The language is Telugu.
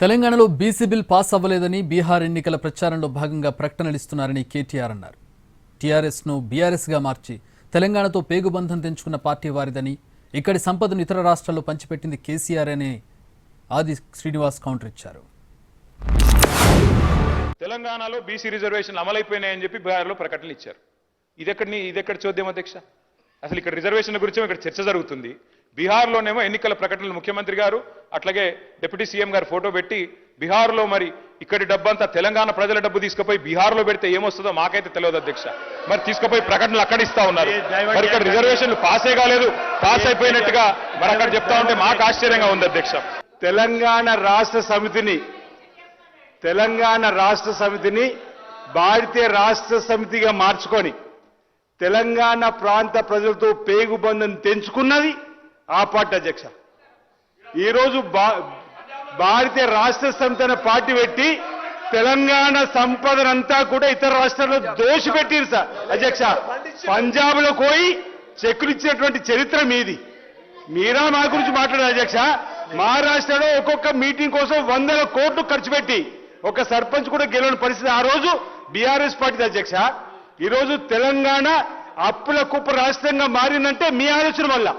తెలంగాణలో బీసీ బిల్ పాస్ అవ్వలేదని బీహార్ ఎన్నికల ప్రచారంలో భాగంగా ప్రకటనలు ఇస్తున్నారని కేటీఆర్ అన్నారు. టీఆర్ఎస్ను బీఆర్ఎస్గా మార్చి తెలంగాణతో పేగుబంధం తెంచుకున్న పార్టీ వారిదని, ఇక్కడి సంపదను ఇతర రాష్ట్రాల్లో పంచిపెట్టింది కేసీఆర్ అని ఆది శ్రీనివాస్ కౌంటర్ ఇచ్చారు. తెలంగాణలో బీసీ రిజర్వేషన్లు అమలైపోయినాయని చెప్పి బీహార్లో ప్రకటనలు ఇచ్చారు. ఇదెక్కడ చూద్దాం అధ్యక్ష, అసలు ఇక్కడ రిజర్వేషన్ల గురించి ఇక్కడ చర్చ జరుగుతుంది. బీహార్లోనేమో ఎన్నికల ప్రకటనలు ముఖ్యమంత్రి గారు అట్లాగే డిప్యూటీ సీఎం గారు ఫోటో పెట్టి బీహార్లో మరి ఇక్కడి డబ్బంతా తెలంగాణ ప్రజల డబ్బు తీసుకుపోయి బీహార్లో పెడితే ఏమొస్తుందో మాకైతే తెలియదు అధ్యక్ష. మరి తీసుకుపోయి ప్రకటనలు అక్కడ ఇస్తా ఉన్నారు. మరి ఇక్కడ రిజర్వేషన్లు పాసే కాలేదు, పాస్ అయిపోయినట్టుగా మరి అక్కడ చెప్తా ఉంటే మాకు ఆశ్చర్యంగా ఉంది అధ్యక్ష. తెలంగాణ రాష్ట్ర సమితిని భారతీయ రాష్ట్ర సమితిగా మార్చుకొని తెలంగాణ ప్రాంత ప్రజలతో పేగుబంధం తెంచుకున్నది ఆ పార్టీ అధ్యక్ష. ఈరోజు భారతీయ రాష్ట్ర సమితి అనే పార్టీ పెట్టి తెలంగాణ సంపదనంతా కూడా ఇతర రాష్ట్రాల్లో దోషిపెట్టిరు సార్ అధ్యక్ష. పంజాబ్ లో పోయి చెక్కులు ఇచ్చినటువంటి చరిత్ర మీది. మీరా మా గురించి మాట్లాడారు అధ్యక్ష. మహారాష్ట్రలో ఒక్కొక్క మీటింగ్ కోసం 100 కోట్లు ఖర్చు పెట్టి ఒక సర్పంచ్ కూడా గెలవని పరిస్థితి ఆ రోజు బీఆర్ఎస్ పార్టీ అధ్యక్ష. ఈరోజు తెలంగాణ అప్పుల కుప్ప రాష్ట్రంగా మారిందంటే మీ ఆలోచన వల్ల.